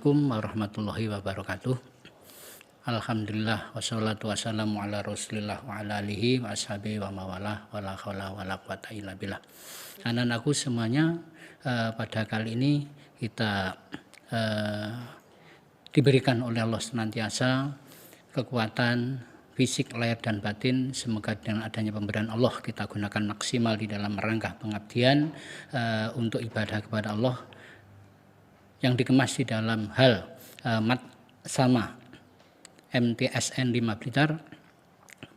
Assalamualaikum warahmatullahi wabarakatuh. Alhamdulillah wassalatu wassalamu ala Rasulillah wa ala alihi wa ashabihi wa mawalah wala haula wala quwata illa billah. Anak-anakku semuanya, pada kali ini kita diberikan oleh Allah senantiasa kekuatan fisik, lahir dan batin. Semoga dengan adanya pemberian Allah kita gunakan maksimal di dalam rangka pengabdian untuk ibadah kepada Allah yang dikemas di dalam hal mat sama MTSN 5 Blitar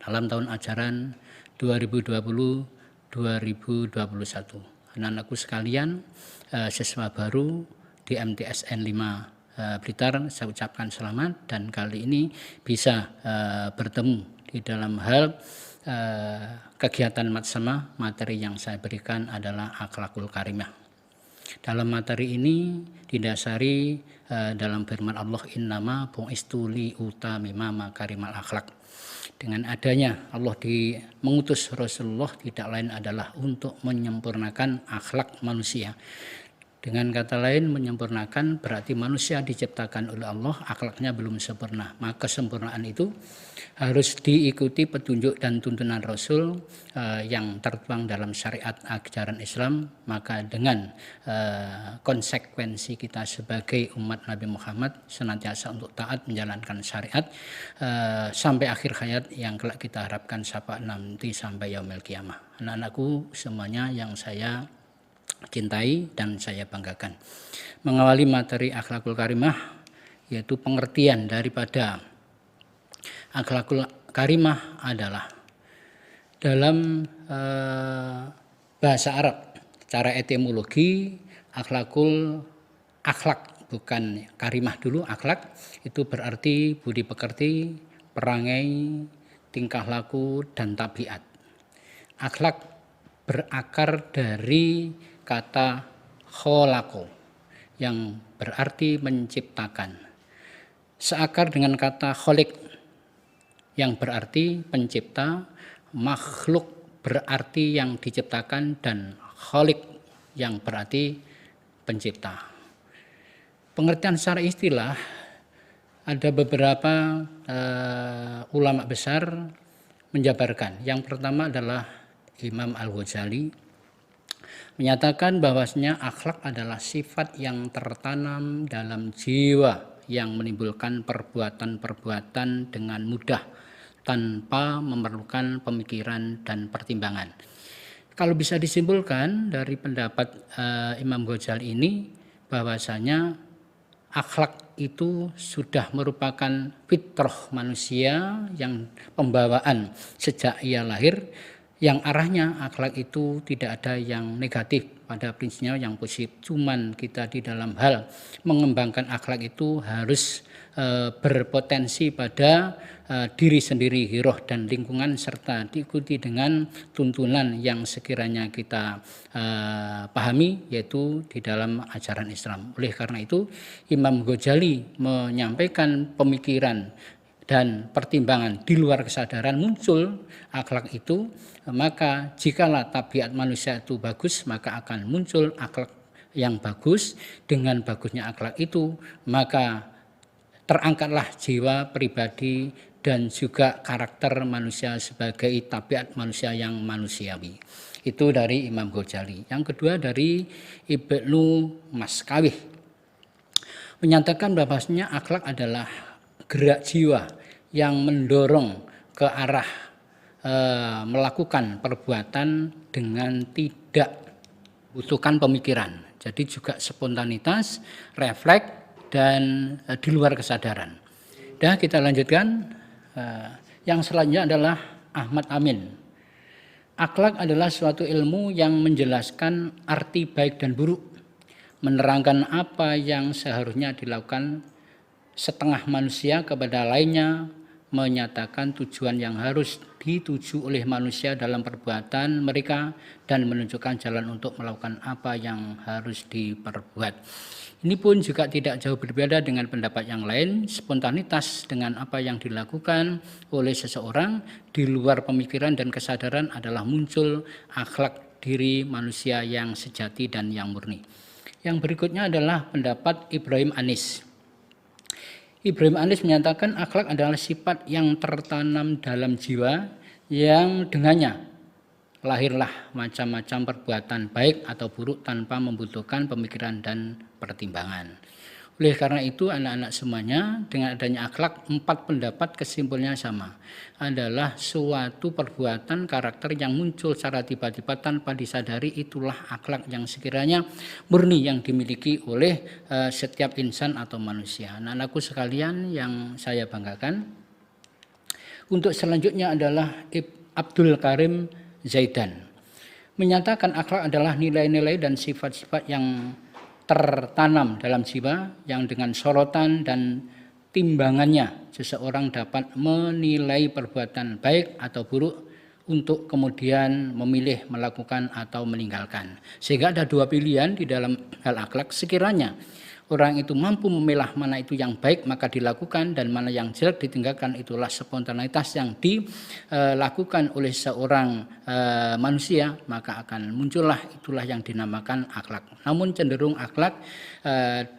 dalam tahun ajaran 2020-2021. Anak-anakku sekalian, siswa baru di MTSN 5 Blitar, saya ucapkan selamat dan kali ini bisa bertemu di dalam hal kegiatan mat sama. Materi yang saya berikan adalah akhlakul karimah. Dalam materi ini didasari dalam firman Allah, innama bu'istu li utamima makarimal akhlak. Dengan adanya Allah mengutus Rasulullah tidak lain adalah untuk menyempurnakan akhlak manusia. Dengan kata lain, menyempurnakan berarti manusia diciptakan oleh Allah, akhlaknya belum sempurna. Maka kesempurnaan itu harus diikuti petunjuk dan tuntunan Rasul yang tertuang dalam syariat ajaran Islam. Maka dengan konsekuensi kita sebagai umat Nabi Muhammad senantiasa untuk taat menjalankan syariat sampai akhir hayat yang kelak kita harapkan nanti sampai yaumil qiyamah. Anak-anakku semuanya yang saya cintai dan saya banggakan, mengawali materi akhlakul karimah yaitu pengertian daripada akhlakul karimah adalah dalam bahasa Arab secara etimologi akhlak bukan karimah dulu, akhlak itu berarti budi pekerti, perangai, tingkah laku dan tabiat. Akhlak berakar dari kata kholako yang berarti menciptakan, seakar dengan kata kholik yang berarti pencipta, makhluk berarti yang diciptakan, dan kholik yang berarti pencipta. Pengertian secara istilah ada beberapa ulama besar menjabarkan. Yang pertama adalah Imam Al-Ghazali menyatakan bahwasanya akhlak adalah sifat yang tertanam dalam jiwa yang menimbulkan perbuatan-perbuatan dengan mudah tanpa memerlukan pemikiran dan pertimbangan. Kalau bisa disimpulkan dari pendapat Imam Ghazali ini bahwasanya akhlak itu sudah merupakan fitrah manusia yang pembawaan sejak ia lahir, yang arahnya akhlak itu tidak ada yang negatif, pada prinsipnya yang positif. Cuman kita di dalam hal mengembangkan akhlak itu harus berpotensi pada diri sendiri, hiroh dan lingkungan, serta diikuti dengan tuntunan yang sekiranya kita pahami yaitu di dalam ajaran Islam. Oleh karena itu Imam Ghazali menyampaikan pemikiran dan pertimbangan di luar kesadaran muncul akhlak itu, maka jikalau tabiat manusia itu bagus maka akan muncul akhlak yang bagus. Dengan bagusnya akhlak itu maka terangkatlah jiwa pribadi dan juga karakter manusia sebagai tabiat manusia yang manusiawi. Itu dari Imam Ghazali. Yang kedua dari Ibnu Maskawih menyatakan bahwasanya akhlak adalah gerak jiwa yang mendorong ke arah melakukan perbuatan dengan tidak butuhkan pemikiran. Jadi juga spontanitas, refleks dan di luar kesadaran. Dan kita lanjutkan, yang selanjutnya adalah Ahmad Amin. Akhlak adalah suatu ilmu yang menjelaskan arti baik dan buruk, menerangkan apa yang seharusnya dilakukan setengah manusia kepada lainnya, menyatakan tujuan yang harus dituju oleh manusia dalam perbuatan mereka, dan menunjukkan jalan untuk melakukan apa yang harus diperbuat. Ini pun juga tidak jauh berbeda dengan pendapat yang lain. Spontanitas dengan apa yang dilakukan oleh seseorang di luar pemikiran dan kesadaran adalah muncul akhlak diri manusia yang sejati dan yang murni. Yang berikutnya adalah pendapat Ibrahim Anis. Ibrahim Anis menyatakan akhlak adalah sifat yang tertanam dalam jiwa yang dengannya lahirlah macam-macam perbuatan baik atau buruk tanpa membutuhkan pemikiran dan pertimbangan. Oleh karena itu anak-anak semuanya dengan adanya akhlak 4 pendapat kesimpulannya sama. Adalah suatu perbuatan karakter yang muncul secara tiba-tiba tanpa disadari, itulah akhlak yang sekiranya murni yang dimiliki oleh setiap insan atau manusia. Anak-anakku sekalian yang saya banggakan, untuk selanjutnya adalah Abdul Karim Zaidan menyatakan akhlak adalah nilai-nilai dan sifat-sifat yang tertanam dalam jiwa yang dengan sorotan dan timbangannya seseorang dapat menilai perbuatan baik atau buruk untuk kemudian memilih melakukan atau meninggalkan. Sehingga ada 2 pilihan di dalam hal akhlak. Sekiranya orang itu mampu memilah mana itu yang baik maka dilakukan dan mana yang jelek ditinggalkan, itulah spontanitas yang dilakukan oleh seorang manusia, maka akan muncullah itulah yang dinamakan akhlak. Namun cenderung akhlak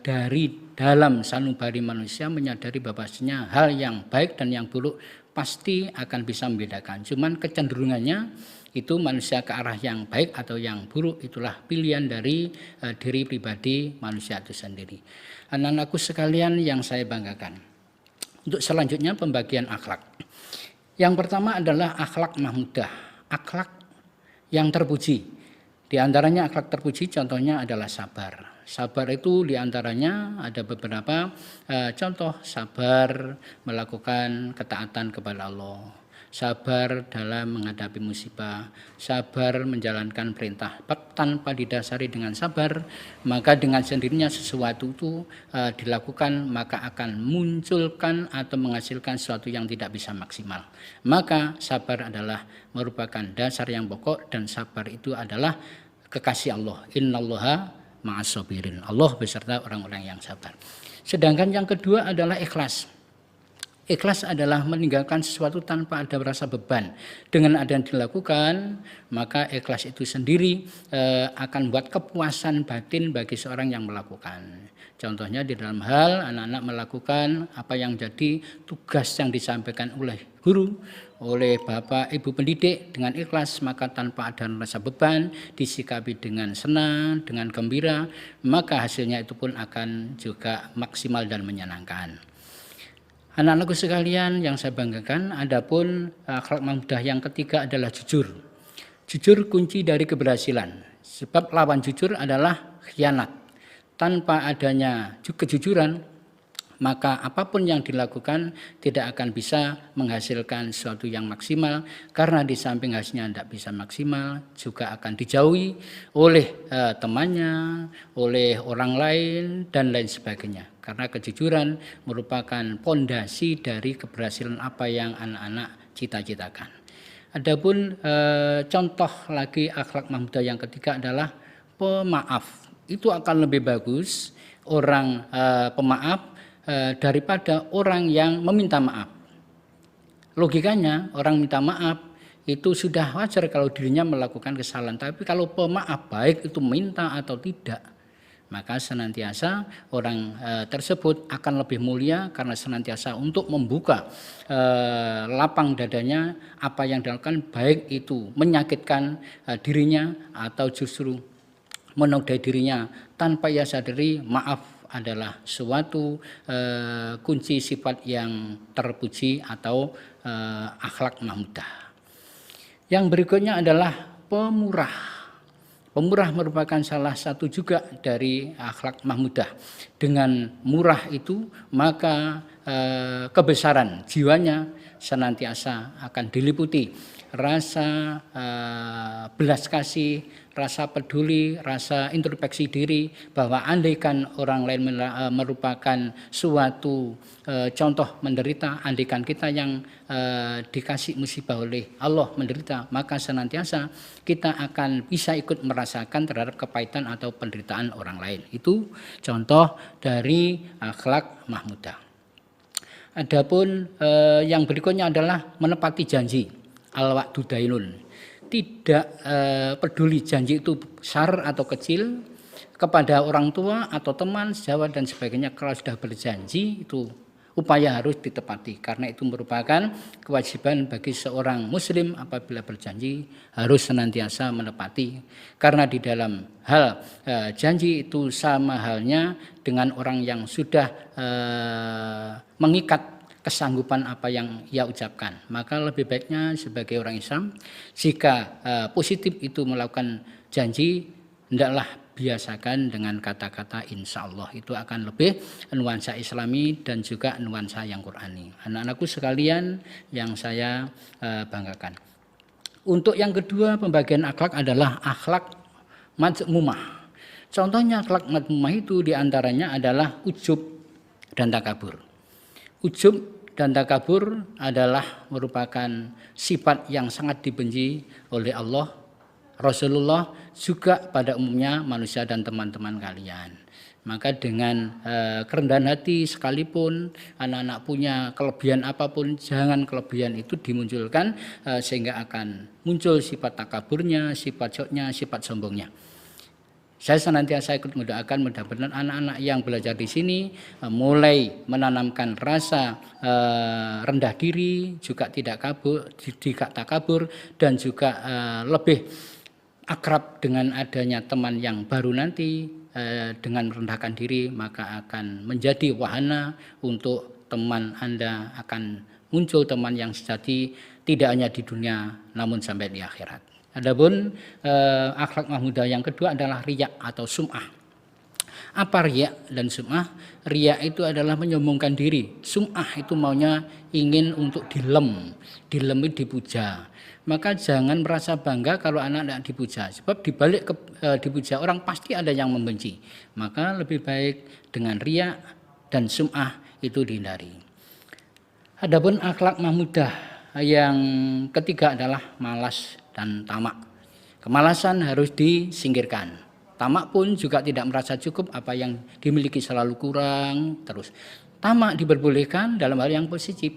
dari dalam sanubari manusia menyadari bahwasanya hal yang baik dan yang buruk pasti akan bisa membedakan. Cuman kecenderungannya itu manusia ke arah yang baik atau yang buruk, itulah pilihan dari diri pribadi manusia itu sendiri. Anak-anakku sekalian yang saya banggakan. Untuk selanjutnya pembagian akhlak. Yang pertama adalah akhlak mahmudah, akhlak yang terpuji. Di antaranya akhlak terpuji contohnya adalah sabar. Sabar itu di antaranya ada beberapa contoh. Sabar melakukan ketaatan kepada Allah, sabar dalam menghadapi musibah, sabar menjalankan perintah tanpa didasari dengan sabar, maka dengan sendirinya sesuatu itu dilakukan maka akan munculkan atau menghasilkan sesuatu yang tidak bisa maksimal. Maka sabar adalah merupakan dasar yang pokok dan sabar itu adalah kekasih Allah. Innallaha ma'as-sabirin. Allah beserta orang-orang yang sabar. Sedangkan yang kedua adalah ikhlas. Ikhlas adalah meninggalkan sesuatu tanpa ada rasa beban. Dengan ada yang dilakukan, maka ikhlas itu sendiri akan buat kepuasan batin bagi seorang yang melakukan. Contohnya di dalam hal anak-anak melakukan apa yang jadi tugas yang disampaikan oleh guru, oleh bapak ibu pendidik dengan ikhlas, maka tanpa ada rasa beban, disikapi dengan senang, dengan gembira, maka hasilnya itu pun akan juga maksimal dan menyenangkan. Anak-anakku sekalian yang saya banggakan, adapun akhlak mahmudah yang ketiga adalah jujur. Jujur kunci dari keberhasilan, sebab lawan jujur adalah khianat. Tanpa adanya kejujuran, maka apapun yang dilakukan tidak akan bisa menghasilkan sesuatu yang maksimal, karena di samping hasilnya tidak bisa maksimal, juga akan dijauhi oleh temannya, oleh orang lain, dan lain sebagainya. Karena kejujuran merupakan pondasi dari keberhasilan apa yang anak-anak cita-citakan. Adapun contoh lagi akhlak mahmudah yang ketiga adalah pemaaf. Itu akan lebih bagus orang pemaaf daripada orang yang meminta maaf. Logikanya orang minta maaf itu sudah wajar kalau dirinya melakukan kesalahan, tapi kalau pemaaf baik itu minta atau tidak, maka senantiasa orang tersebut akan lebih mulia karena senantiasa untuk membuka lapang dadanya apa yang dilakukan, baik itu menyakitkan dirinya atau justru menodai dirinya tanpa ia sadari. Maaf adalah suatu kunci sifat yang terpuji atau akhlak mahmudah. Yang berikutnya adalah pemurah. Pemurah merupakan salah satu juga dari akhlak mahmudah. Dengan murah itu maka kebesaran jiwanya senantiasa akan diliputi rasa belas kasih, rasa peduli, rasa introspeksi diri, bahwa andaikan orang lain merupakan suatu contoh menderita, andaikan kita yang dikasih musibah oleh Allah menderita, maka senantiasa kita akan bisa ikut merasakan terhadap kepahitan atau penderitaan orang lain. Itu contoh dari akhlak mahmudah. Adapun yang berikutnya adalah menepati janji. Al-wa'du dainun. Tidak peduli janji itu besar atau kecil, kepada orang tua atau teman, sejawat dan sebagainya, kalau sudah berjanji itu upaya harus ditepati, karena itu merupakan kewajiban bagi seorang muslim apabila berjanji harus senantiasa menepati, karena di dalam hal janji itu sama halnya dengan orang yang sudah mengikat kesanggupan apa yang ia ucapkan. Maka lebih baiknya sebagai orang Islam, jika positif itu melakukan janji, hendaklah biasakan dengan kata-kata insya Allah. Itu akan lebih nuansa islami dan juga nuansa yang Qur'ani. Anak-anakku sekalian yang saya banggakan. Untuk yang kedua, pembagian akhlak adalah akhlak mazmumah. Contohnya akhlak mazmumah itu diantaranya adalah ujub dan takabur. Ujub dan takabur adalah merupakan sifat yang sangat dibenci oleh Allah, Rasulullah, juga pada umumnya manusia dan teman-teman kalian. Maka dengan kerendahan hati, sekalipun anak-anak punya kelebihan apapun, jangan kelebihan itu dimunculkan sehingga akan muncul sifat takaburnya, sifat joknya, sifat sombongnya. Saya senantiasa ikut mendoakan mudah-mudahan anak-anak yang belajar di sini mulai menanamkan rasa rendah diri, juga tidak takabur, dan juga lebih akrab dengan adanya teman yang baru nanti. Dengan merendahkan diri, maka akan menjadi wahana untuk teman Anda, akan muncul teman yang sejati tidak hanya di dunia namun sampai di akhirat. Adapun akhlak mahmudah yang kedua adalah riya atau sum'ah. Apa riya dan sum'ah? Riya itu adalah menyombongkan diri. Sum'ah itu maunya ingin untuk dilem itu dipuja. Maka jangan merasa bangga kalau anak tidak dipuja. Sebab dibalik dipuja orang pasti ada yang membenci. Maka lebih baik dengan riya dan sum'ah itu dihindari. Adapun akhlak mahmudah yang ketiga adalah malas dan tamak. Kemalasan harus disingkirkan. Tamak pun juga tidak merasa cukup, apa yang dimiliki selalu kurang terus. Tamak diperbolehkan dalam hal yang positif.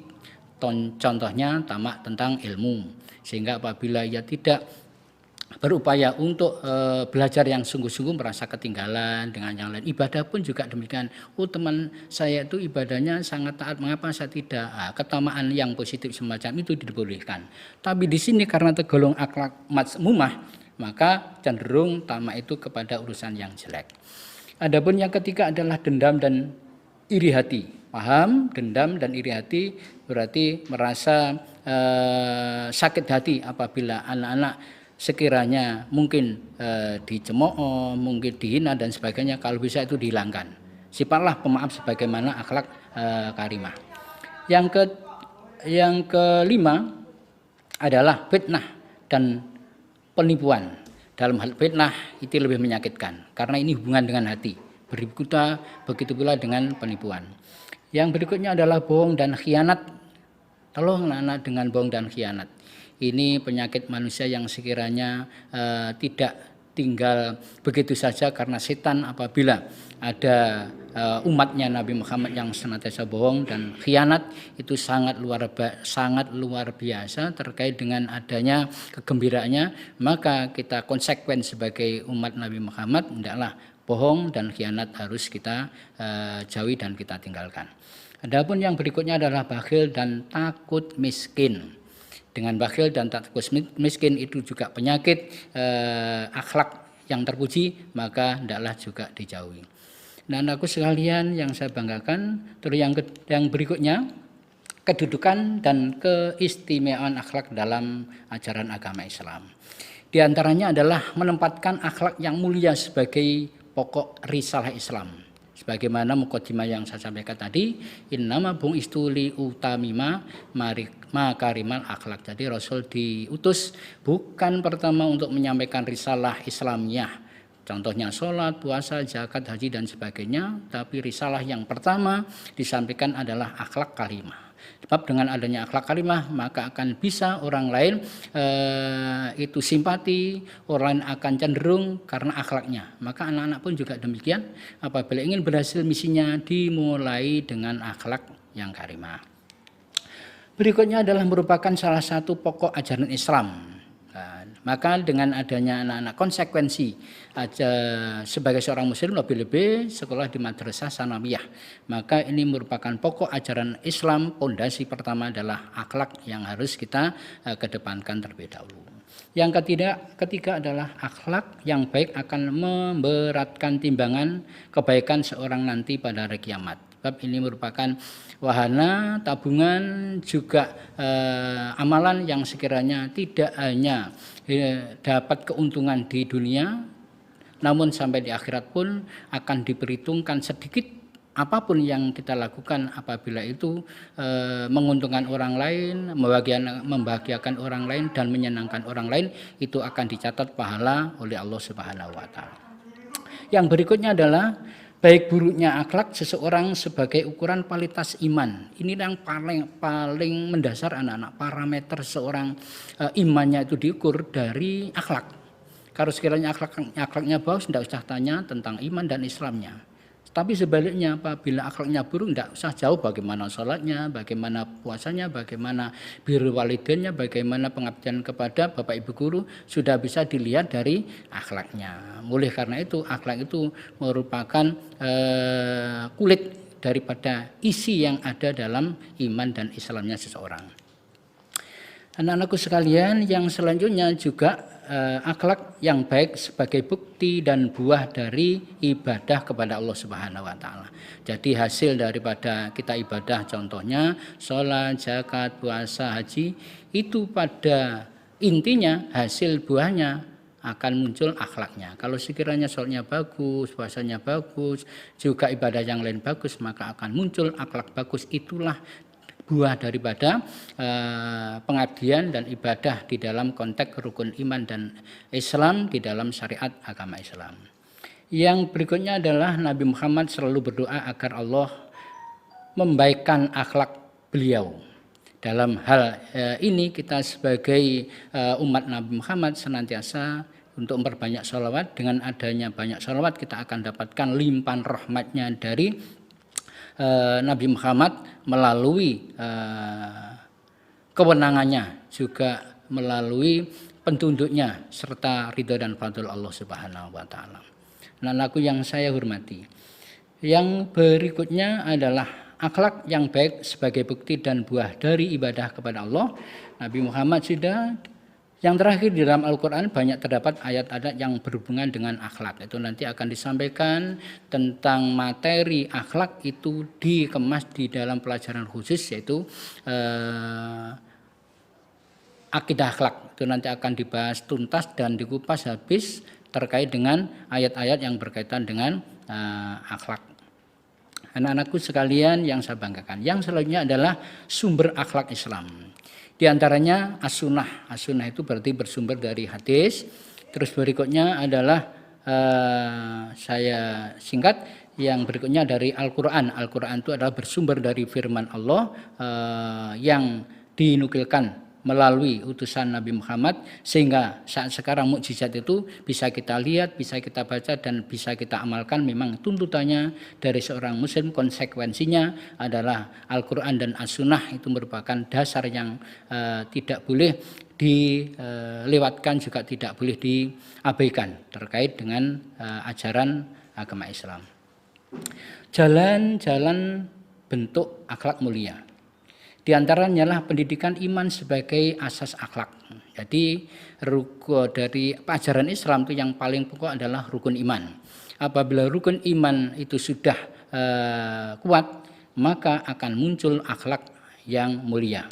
Contohnya tamak tentang ilmu. Sehingga apabila ia tidak berupaya untuk belajar yang sungguh-sungguh merasa ketinggalan dengan yang lain. Ibadah pun juga demikian. Oh, teman saya itu ibadahnya sangat taat, mengapa saya tidak? Ketamaan yang positif semacam itu dibolehkan. Tapi di sini karena tergolong akhlak mazmumah, maka cenderung tamak itu kepada urusan yang jelek. Adapun yang ketiga adalah dendam dan iri hati. Paham? Dendam dan iri hati berarti merasa sakit hati apabila anak-anak sekiranya mungkin dicemooh, mungkin dihina dan sebagainya, kalau bisa itu dihilangkan. Sifatlah pemaaf sebagaimana akhlak karimah. Yang kelima adalah fitnah dan penipuan. Dalam hal fitnah itu lebih menyakitkan karena ini hubungan dengan hati. Begitu pula dengan penipuan. Yang berikutnya adalah bohong dan khianat. Tolong anak-anak dengan bohong dan khianat. Ini penyakit manusia yang sekiranya tidak tinggal begitu saja karena setan apabila ada umatnya Nabi Muhammad yang senantiasa bohong dan khianat itu sangat luar biasa terkait dengan adanya kegembiraannya, maka kita konsekuen sebagai umat Nabi Muhammad hendaklah bohong dan khianat harus kita jauhi dan kita tinggalkan. Adapun yang berikutnya adalah bakhil dan takut miskin. Dengan bakhil dan takut miskin itu juga penyakit akhlak yang terpuji, maka hendaklah juga dijauhi. Nah, anakku sekalian yang saya banggakan, terus yang berikutnya kedudukan dan keistimewaan akhlak dalam ajaran agama Islam. Di antaranya adalah menempatkan akhlak yang mulia sebagai pokok risalah Islam. Sebagaimana mukadimah yang saya sampaikan tadi, innama bu'istu li utamima makarimal akhlak. Jadi Rasul diutus bukan pertama untuk menyampaikan risalah Islamiyah, contohnya sholat, puasa, zakat, haji dan sebagainya, tapi risalah yang pertama disampaikan adalah akhlak karimah. Sebab dengan adanya akhlak karimah maka akan bisa orang lain itu simpati, orang lain akan cenderung karena akhlaknya. Maka anak-anak pun juga demikian, apabila ingin berhasil misinya dimulai dengan akhlak yang karimah. Berikutnya adalah merupakan salah satu pokok ajaran Islam. Maka dengan adanya anak-anak konsekuensi sebagai seorang muslim lebih-lebih sekolah di madrasah sanawiyah. Maka ini merupakan pokok ajaran Islam. Pondasi pertama adalah akhlak yang harus kita kedepankan terlebih dahulu. Yang ketiga adalah akhlak yang baik akan memberatkan timbangan kebaikan seorang nanti pada hari kiamat. Sebab ini merupakan wahana tabungan juga amalan yang sekiranya tidak hanya dapat keuntungan di dunia, namun sampai di akhirat pun akan diperhitungkan sedikit. Apapun yang kita lakukan apabila itu menguntungkan orang lain, membahagiakan orang lain dan menyenangkan orang lain, itu akan dicatat pahala oleh Allah Subhanahu wa taala. Yang berikutnya adalah baik buruknya akhlak seseorang sebagai ukuran kualitas iman. Ini yang paling mendasar anak-anak. Parameter seorang imannya itu diukur dari akhlak. Kalau sekiranya akhlaknya bagus, tidak usah tanya tentang iman dan Islamnya. Tapi sebaliknya apabila akhlaknya buruk, tidak usah jauh bagaimana sholatnya, bagaimana puasanya, bagaimana birrul walidainnya, bagaimana pengabdian kepada bapak ibu guru, sudah bisa dilihat dari akhlaknya. Oleh karena itu akhlak itu merupakan kulit daripada isi yang ada dalam iman dan Islamnya seseorang. Anak-anakku sekalian, yang selanjutnya juga akhlak yang baik sebagai bukti dan buah dari ibadah kepada Allah Subhanahu wa taala. Jadi hasil daripada kita ibadah, contohnya sholat, zakat, puasa, haji, itu pada intinya hasil buahnya akan muncul akhlaknya. Kalau sekiranya sholatnya bagus, puasanya bagus, juga ibadah yang lain bagus, maka akan muncul akhlak bagus. Itulah buah daripada pengabdian dan ibadah di dalam konteks rukun iman dan Islam di dalam syariat agama Islam. Yang berikutnya adalah Nabi Muhammad selalu berdoa agar Allah membaikkan akhlak beliau. Dalam hal ini kita sebagai umat Nabi Muhammad senantiasa untuk memperbanyak sholawat. Dengan adanya banyak sholawat kita akan dapatkan limpahan rahmatnya dari Nabi Muhammad melalui kewenangannya, juga melalui petunjuknya serta ridha dan fadl Allah Subhanahu wa taala. Anak-anakku yang saya hormati, yang berikutnya adalah akhlak yang baik sebagai bukti dan buah dari ibadah kepada Allah. Nabi Muhammad sudah. Yang terakhir di dalam Al-Quran banyak terdapat ayat-ayat yang berhubungan dengan akhlak. Itu nanti akan disampaikan tentang materi akhlak itu dikemas di dalam pelajaran khusus, yaitu akidah akhlak. Itu nanti akan dibahas tuntas dan dikupas habis terkait dengan ayat-ayat yang berkaitan dengan akhlak. Anak-anakku sekalian yang saya banggakan, yang selanjutnya adalah sumber akhlak Islam. Di antaranya as-sunnah. As-sunnah itu berarti bersumber dari hadis. Terus berikutnya adalah saya singkat, yang berikutnya dari Al-Quran. Al-Quran itu adalah bersumber dari firman Allah yang dinukilkan melalui utusan Nabi Muhammad, sehingga saat sekarang mukjizat itu bisa kita lihat, bisa kita baca dan bisa kita amalkan. Memang tuntutannya dari seorang muslim, konsekuensinya adalah Al-Quran dan As-Sunnah itu merupakan dasar yang tidak boleh dilewatkan, juga tidak boleh diabaikan terkait dengan ajaran agama Islam. Jalan-jalan bentuk akhlak mulia. Di antaranya adalah pendidikan iman sebagai asas akhlak. Jadi dari ajaran Islam itu yang paling pokok adalah rukun iman. Apabila rukun iman itu sudah kuat, maka akan muncul akhlak yang mulia.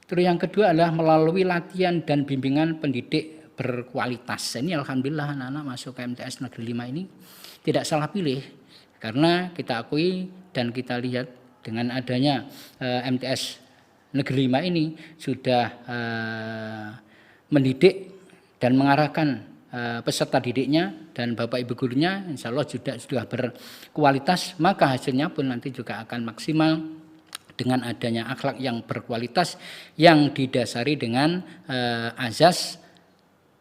Terus yang kedua adalah melalui latihan dan bimbingan pendidik berkualitas. Ini alhamdulillah anak-anak masuk ke MTS Negeri 5 ini tidak salah pilih, karena kita akui dan kita lihat dengan adanya MTS Negeri 5 ini sudah mendidik dan mengarahkan peserta didiknya dan bapak ibu gurunya, insya Allah sudah berkualitas, maka hasilnya pun nanti juga akan maksimal dengan adanya akhlak yang berkualitas yang didasari dengan azas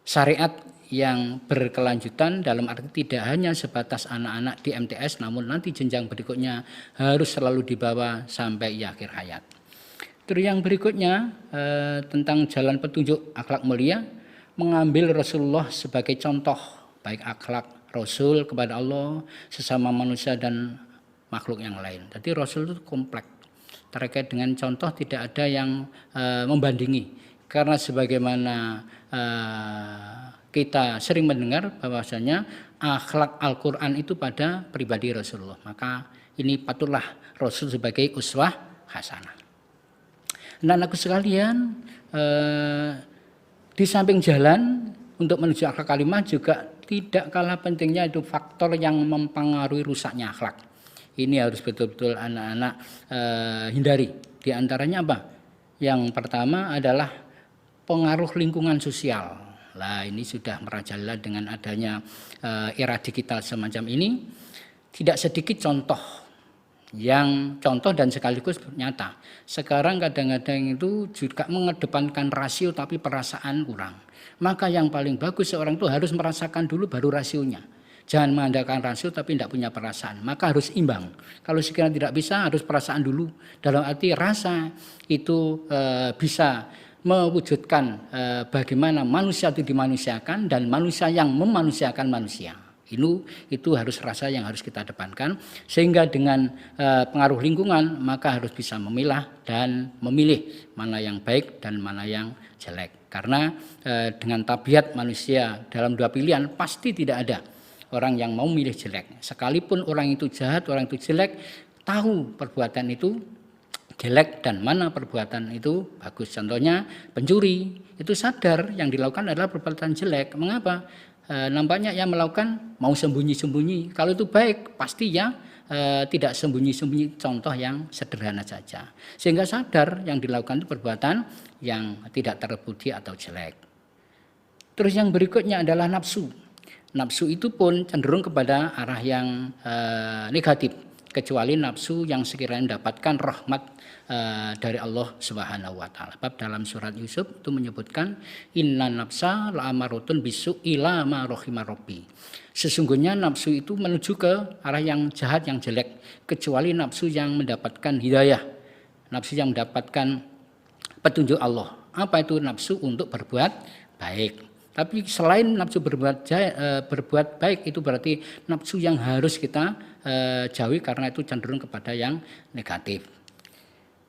syariat yang berkelanjutan, dalam arti tidak hanya sebatas anak-anak di MTS, namun nanti jenjang berikutnya harus selalu dibawa sampai akhir hayat. Terus yang berikutnya tentang jalan petunjuk akhlak mulia, mengambil Rasulullah sebagai contoh baik akhlak Rasul kepada Allah, sesama manusia dan makhluk yang lain. Jadi Rasul itu kompleks. Terkait dengan contoh tidak ada yang membandingi. Karena sebagaimana kita sering mendengar bahwasanya akhlak Al-Quran itu pada pribadi Rasulullah. Maka ini patutlah Rasul sebagai uswah hasanah. Anak-anakku sekalian, di samping jalan untuk menuju akhlak karimah juga tidak kalah pentingnya itu faktor yang mempengaruhi rusaknya akhlak. Ini harus betul-betul anak-anak hindari. Di antaranya apa? Yang pertama adalah pengaruh lingkungan sosial. Nah, ini sudah merajalela dengan adanya era digital semacam ini. Tidak sedikit contoh dan sekaligus nyata. Sekarang kadang-kadang itu juga mengedepankan rasio tapi perasaan kurang. Maka yang paling bagus seorang itu harus merasakan dulu baru rasionya. Jangan mengandalkan rasio tapi tidak punya perasaan. Maka harus imbang. Kalau sekiranya tidak bisa harus perasaan dulu. Dalam arti rasa itu bisa mewujudkan bagaimana manusia itu dimanusiakan dan manusia yang memanusiakan manusia. Itu harus rasa yang harus kita depankan. Sehingga dengan pengaruh lingkungan maka harus bisa memilah dan memilih mana yang baik dan mana yang jelek. Karena dengan tabiat manusia dalam dua pilihan pasti tidak ada orang yang mau milih jelek. Sekalipun orang itu jahat, orang itu jelek, tahu perbuatan itu jelek dan mana perbuatan itu bagus. Contohnya pencuri, itu sadar yang dilakukan adalah perbuatan jelek. Mengapa? Nampaknya yang melakukan mau sembunyi-sembunyi. Kalau itu baik, pasti ya tidak sembunyi-sembunyi. Contoh yang sederhana saja. Sehingga sadar yang dilakukan itu perbuatan yang tidak terpuji atau jelek. Terus yang berikutnya adalah nafsu. Nafsu itu pun cenderung kepada arah yang negatif, kecuali nafsu yang sekiranya mendapatkan rahmat dari Allah Subhanahu wa taala. Bab dalam surat Yusuf itu menyebutkan inna nafsa la'amaratun bisu ila ma rahima rabbi. Sesungguhnya nafsu itu menuju ke arah yang jahat, yang jelek, kecuali nafsu yang mendapatkan hidayah, nafsu yang mendapatkan petunjuk Allah. Apa itu nafsu? Untuk berbuat baik. Tapi selain nafsu berbuat baik itu berarti nafsu yang harus kita jauhi karena itu cenderung kepada yang negatif.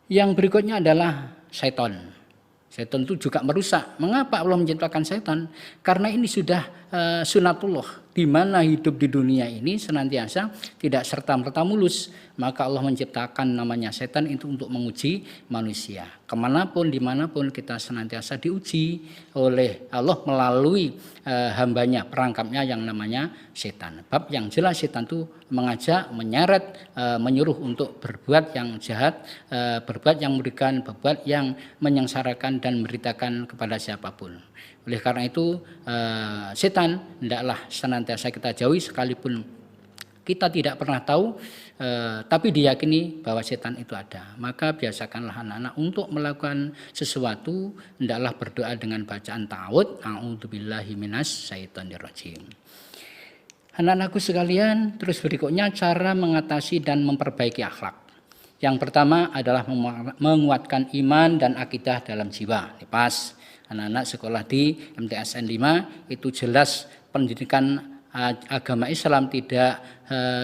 Yang berikutnya adalah setan. Setan itu juga merusak. Mengapa Allah menciptakan setan? Karena ini sudah sunatullah, di mana hidup di dunia ini senantiasa tidak serta-merta mulus. Maka Allah menciptakan namanya setan itu untuk menguji manusia. Kemanapun, dimanapun kita senantiasa diuji oleh Allah melalui hambanya, perangkapnya yang namanya setan. Bab yang jelas setan itu mengajak, menyeret, menyuruh untuk berbuat yang jahat, berbuat yang merugikan, berbuat yang menyengsarakan dan memberitakan kepada siapapun. Oleh karena itu setan hendaklah senantiasa kita jauhi sekalipun kita tidak pernah tahu, tapi diyakini bahwa setan itu ada. Maka biasakanlah anak-anak untuk melakukan sesuatu hendaklah berdoa dengan bacaan ta'awudz, a'udzubillahi minas syaitonir rajim. Anak-anakku sekalian, terus berikutnya cara mengatasi dan memperbaiki akhlak. Yang pertama adalah menguatkan iman dan akidah dalam jiwa. Pas anak-anak sekolah di MTSN 5 itu jelas pendidikan agama Islam tidak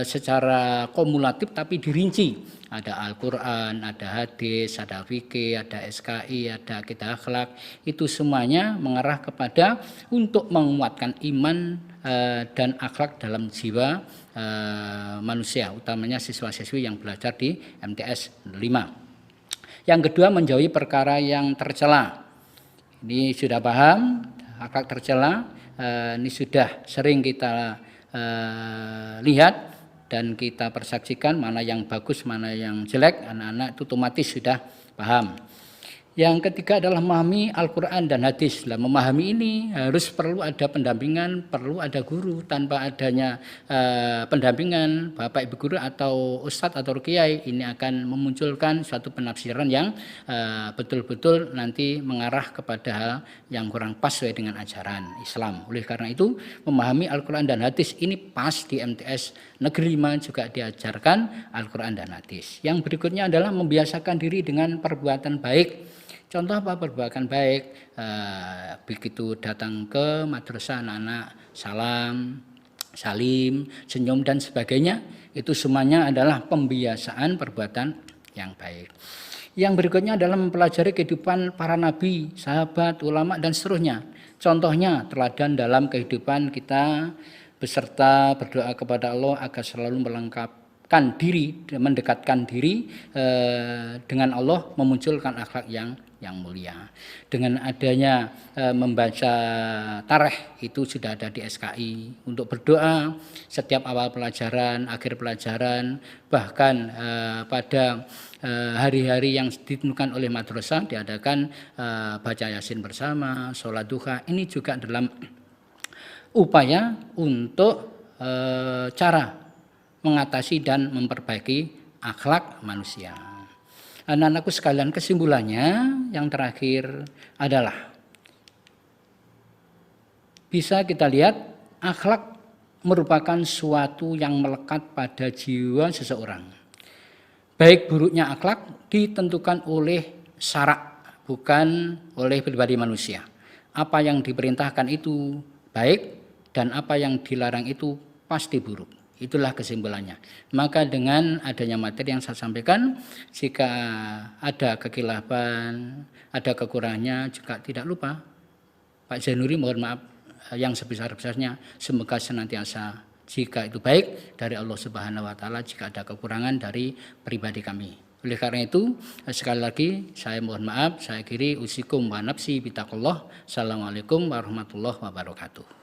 secara kumulatif tapi dirinci. Ada Al-Quran, ada hadis, ada fikih, ada SKI, ada akidah akhlak. Itu semuanya mengarah kepada untuk menguatkan iman dan akhlak dalam jiwa manusia, utamanya siswa-siswi yang belajar di MTS 5. Yang kedua, menjauhi perkara yang tercela. Ini sudah paham, akhlak tercela, ini sudah sering kita lihat dan kita persaksikan mana yang bagus, mana yang jelek, anak-anak itu otomatis sudah paham. Yang ketiga adalah memahami Al-Quran dan hadis. Nah, memahami ini harus perlu ada pendampingan, perlu ada guru. Tanpa adanya pendampingan Bapak Ibu guru atau Ustadz atau Kiai, ini akan memunculkan suatu penafsiran yang betul-betul nanti mengarah kepada hal yang kurang pas sesuai dengan ajaran Islam. Oleh karena itu, memahami Al-Quran dan hadis ini pas di MTS Negeri 5 juga diajarkan Al-Quran dan hadis. Yang berikutnya adalah membiasakan diri dengan perbuatan baik. Contoh apa? Perbuatan baik, begitu datang ke madrasah anak-anak salam, salim, senyum dan sebagainya, itu semuanya adalah pembiasaan perbuatan yang baik. Yang berikutnya adalah mempelajari kehidupan para nabi, sahabat, ulama dan seterusnya. Contohnya teladan dalam kehidupan kita beserta berdoa kepada Allah agar selalu melengkapkan diri, mendekatkan diri dengan Allah, memunculkan akhlak yang mulia. Dengan adanya membaca tareh itu sudah ada di SKI untuk berdoa setiap awal pelajaran, akhir pelajaran, bahkan pada hari-hari yang ditentukan oleh madrasah diadakan baca yasin bersama, sholat duha. Ini juga dalam upaya untuk cara mengatasi dan memperbaiki akhlak manusia. Anak-anakku sekalian, kesimpulannya yang terakhir adalah bisa kita lihat akhlak merupakan suatu yang melekat pada jiwa seseorang. Baik buruknya akhlak ditentukan oleh syarak, bukan oleh pribadi manusia. Apa yang diperintahkan itu baik dan apa yang dilarang itu pasti buruk. Itulah kesimpulannya. Maka dengan adanya materi yang saya sampaikan, jika ada kekilafan, ada kekurangannya, juga tidak lupa Pak Zainuri mohon maaf yang sebesar-besarnya. Semoga senantiasa, jika itu baik dari Allah Subhanahu wa taala, jika ada kekurangan dari pribadi kami. Oleh karena itu, sekali lagi saya mohon maaf, saya akhiri usikum wa nafsi bitaqullah. Assalamualaikum warahmatullahi wabarakatuh.